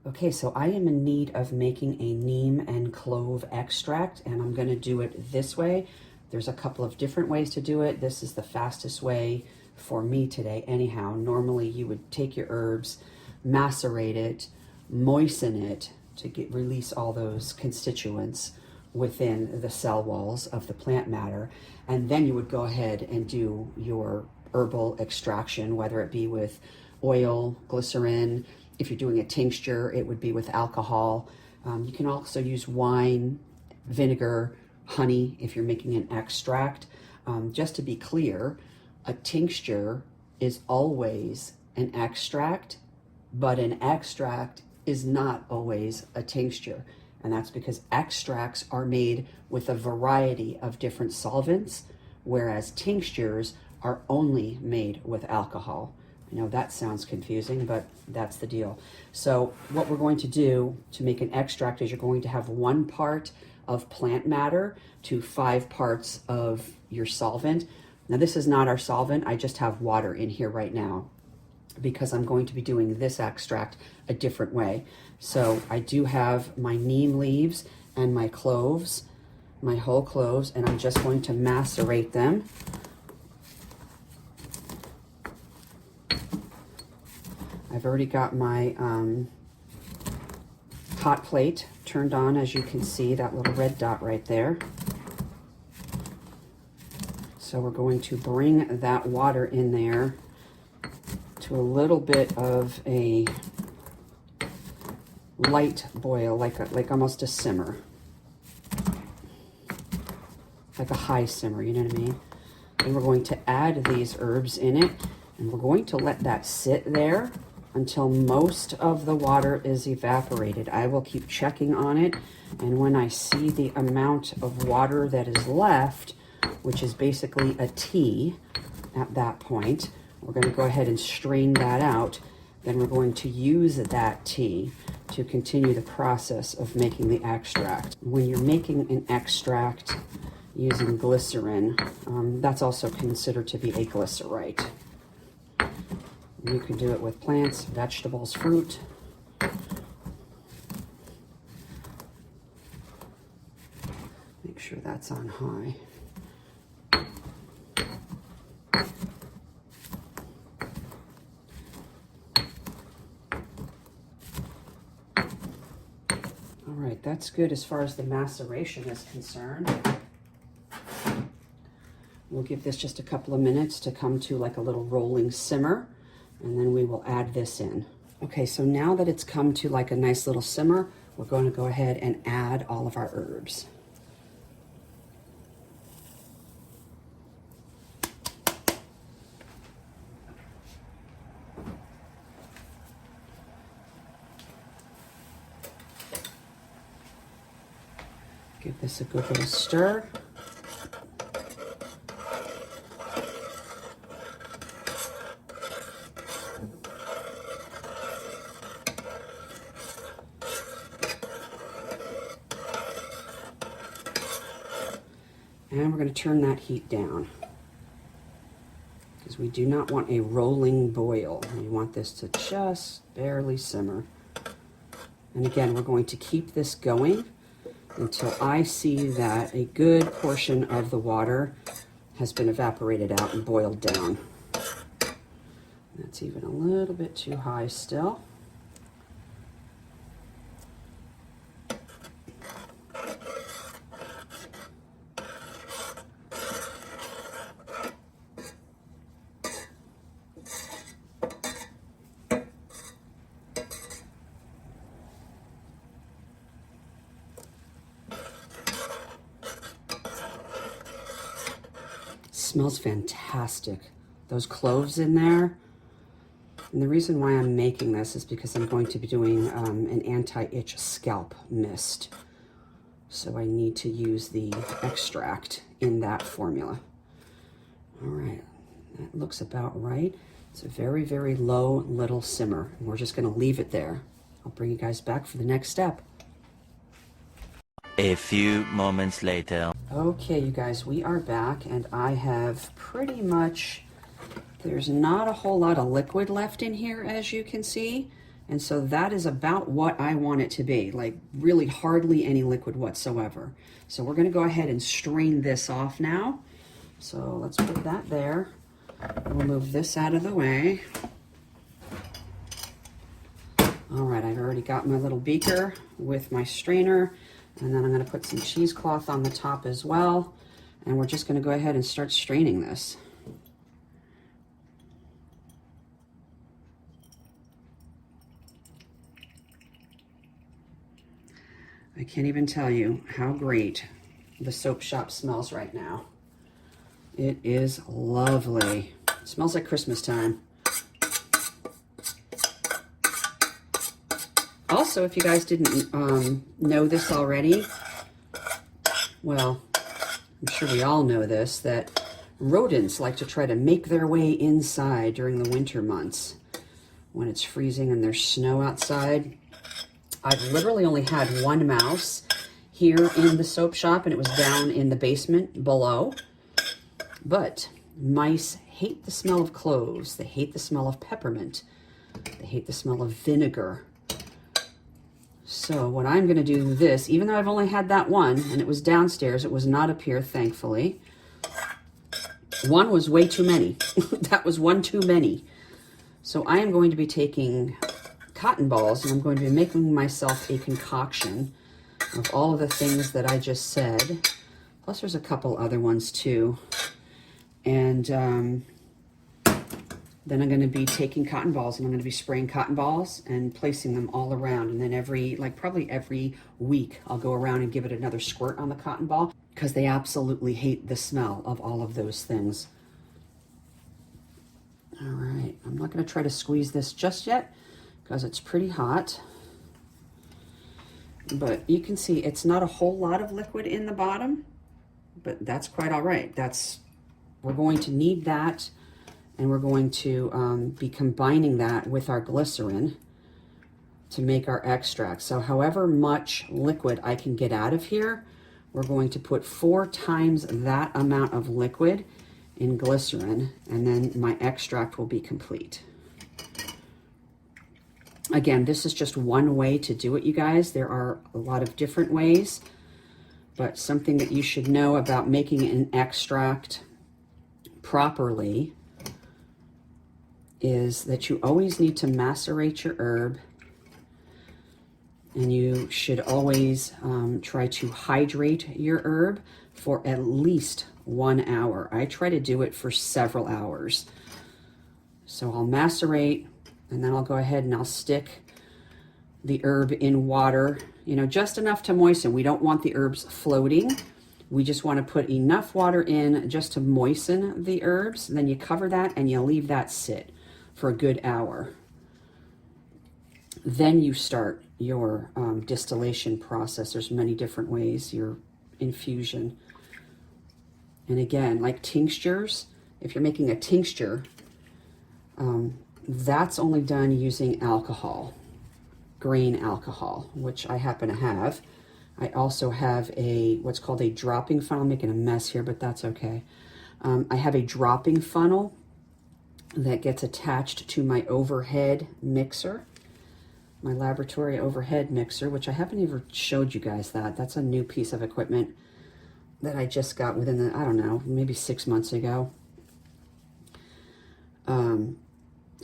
Okay, so I am in need of making a neem and clove extract, and I'm going to do it this way. There's a couple of different ways to do it. This is the fastest way for me today anyhow. Normally you would take your herbs, macerate it, moisten it to release all those constituents within the cell walls of the plant matter, and then you would go ahead and do your herbal extraction, whether it be with oil, glycerin. If you're doing a tincture, it would be with alcohol. You can also use wine, vinegar, honey if you're making an extract. Just to be clear, a tincture is always an extract, but an extract is not always a tincture. And that's because extracts are made with a variety of different solvents, whereas tinctures are only made with alcohol. I know that sounds confusing, but that's the deal. So what we're going to do to make an extract is you're going to have 1 part of plant matter to 5 parts of your solvent. Now this is not our solvent. I just have water in here right now because I'm going to be doing this extract a different way. So I do have my neem leaves and my cloves, my whole cloves, and I'm just going to macerate them. I've already got my hot plate turned on, as you can see, that little red dot right there. So we're going to bring that water in there to a little bit of a light boil, like almost a simmer. Like a high simmer, you know what I mean? And we're going to add these herbs in it, and we're going to let that sit there until most of the water is evaporated. I will keep checking on it, and when I see the amount of water that is left, which is basically a tea at that point, we're going to go ahead and strain that out. Then we're going to use that tea to continue the process of making the extract. When you're making an extract using glycerin, that's also considered to be a glycerite. You can do it with plants, vegetables, fruit. Make sure that's on high. All right, that's good as far as the maceration is concerned. We'll give this just a couple of minutes to come to like a little rolling simmer, and then we will add this in. Okay, so now that it's come to like a nice little simmer, we're going to go ahead and add all of our herbs. Give this a good little stir. And we're going to turn that heat down because we do not want a rolling boil. We want this to just barely simmer. And again, we're going to keep this going until I see that a good portion of the water has been evaporated out and boiled down. That's even a little bit too high still. Smells fantastic. Those cloves in there. And the reason why I'm making this is because I'm going to be doing an anti-itch scalp mist. So I need to use the extract in that formula. All right, that looks about right. It's a very, very low little simmer, and we're just going to leave it there. I'll bring you guys back for the next step. A few moments later. Okay, you guys, we are back, and I have pretty much, there's not a whole lot of liquid left in here, as you can see, And so that is about what I want it to be, like really hardly any liquid whatsoever. So we're going to go ahead and strain this off now. So let's put that there. We'll move this out of the way. All right, I've already got my little beaker with my strainer, and then I'm going to put some cheesecloth on the top as well. And we're just going to go ahead and start straining this. I can't even tell you how great the soap shop smells right now. It is lovely. It smells like Christmas time. Also, if you guys didn't know this already, well, I'm sure we all know this, that rodents like to try to make their way inside during the winter months when it's freezing and there's snow outside. I've literally only had one mouse here in the soap shop, and it was down in the basement below. But mice hate the smell of cloves. They hate the smell of peppermint. They hate the smell of vinegar. So what I'm going to do this, even though I've only had that one, and it was downstairs, it was not up here, thankfully. One was way too many. That was one too many. So I am going to be taking cotton balls, and I'm going to be making myself a concoction of all of the things that I just said. Plus there's a couple other ones too. And then I'm going to be taking cotton balls, and I'm going to be spraying cotton balls and placing them all around. And then probably every week, I'll go around and give it another squirt on the cotton ball, because they absolutely hate the smell of all of those things. All right, I'm not going to try to squeeze this just yet, because it's pretty hot. But you can see it's not a whole lot of liquid in the bottom, but that's quite all right. We're going to need that, and we're going to be combining that with our glycerin to make our extract. So however much liquid I can get out of here, we're going to put 4 times that amount of liquid in glycerin, and then my extract will be complete. Again, this is just one way to do it, you guys. There are a lot of different ways, but something that you should know about making an extract properly is that you always need to macerate your herb, and you should always try to hydrate your herb for at least 1 hour. I try to do it for several hours. So I'll macerate, and then I'll go ahead and I'll stick the herb in water, just enough to moisten. We don't want the herbs floating. We just want to put enough water in just to moisten the herbs. And then you cover that and you leave that sit for a good hour. Then you start your distillation process. There's many different ways, your infusion. And again, like tinctures, if you're making a tincture, that's only done using alcohol, grain alcohol, which I happen to have. I also have what's called a dropping funnel. I'm making a mess here, but that's okay. I have a dropping funnel that gets attached to my overhead mixer, my laboratory overhead mixer, which I haven't even showed you guys that. That's a new piece of equipment that I just got within I don't know, maybe 6 months ago.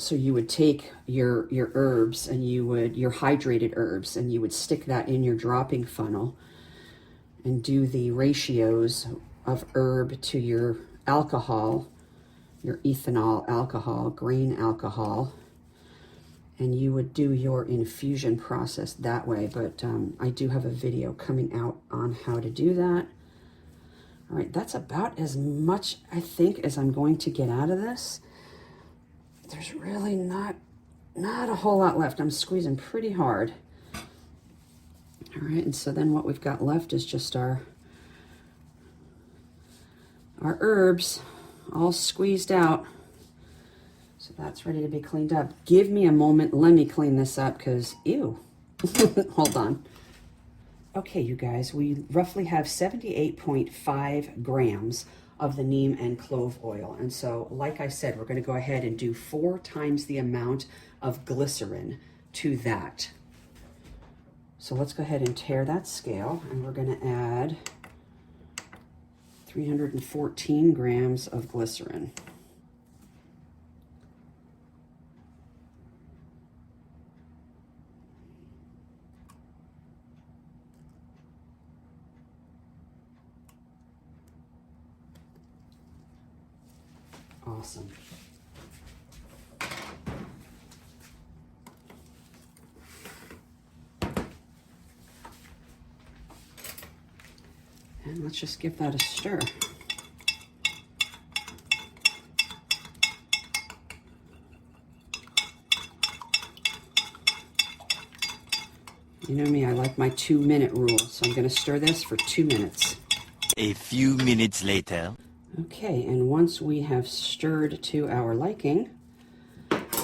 So you would take your herbs, and your hydrated herbs, and you would stick that in your dropping funnel and do the ratios of herb to your alcohol, your ethanol alcohol, grain alcohol, and you would do your infusion process that way. But I do have a video coming out on how to do that. All right, that's about as much, I think, as I'm going to get out of this. There's really not a whole lot left. I'm squeezing pretty hard. All right, and so then what we've got left is just our herbs all squeezed out. So that's ready to be cleaned up. Give me a moment. Let me clean this up, because, ew. Hold on. Okay, you guys, we roughly have 78.5 grams of the neem and clove oil. And so, like I said, we're going to go ahead and do 4 times the amount of glycerin to that. So let's go ahead and tear that scale, and we're going to add 314 grams of glycerin. Awesome. And let's just give that a stir. You know me, I like my 2-minute rule, so I'm going to stir this for 2 minutes. A few minutes later. Okay, and once we have stirred to our liking,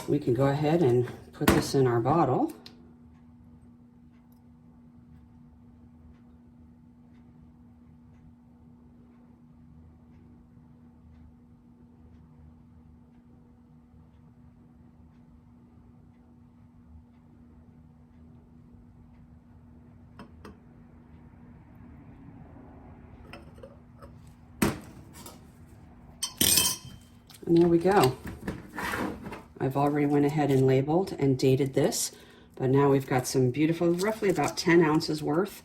we can go ahead and put this in our bottle. And there we go. I've already went ahead and labeled and dated this, but now we've got some beautiful, roughly about 10 ounces worth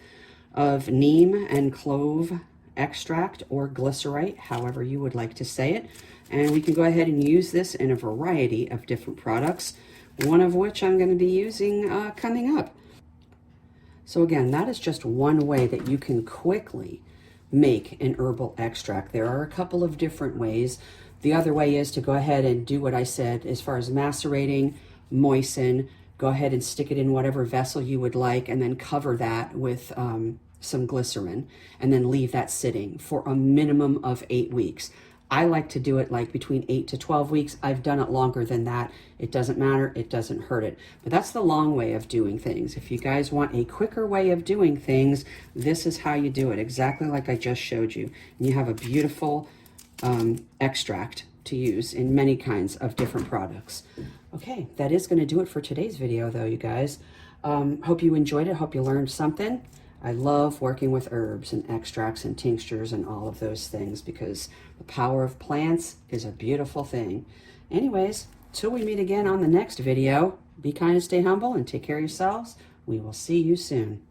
of neem and clove extract, or glycerite, however you would like to say it. And we can go ahead and use this in a variety of different products, one of which I'm going to be using coming up. So again, that is just one way that you can quickly make an herbal extract. There are a couple of different ways. The other way is to go ahead and do what I said as far as macerating, moisten, go ahead and stick it in whatever vessel you would like, and then cover that with some glycerin, and then leave that sitting for a minimum of 8 weeks. I like to do it like between 8 to 12 weeks. I've done it longer than that. It doesn't matter. It doesn't hurt it. But that's the long way of doing things. If you guys want a quicker way of doing things, this is how you do it, exactly like I just showed you. And you have a beautiful extract to use in many kinds of different products. Okay, that is going to do it for today's video though, you guys. Hope you enjoyed it. Hope you learned something. I love working with herbs and extracts and tinctures and all of those things, because the power of plants is a beautiful thing. Anyways, till we meet again on the next video, be kind and stay humble and take care of yourselves. We will see you soon.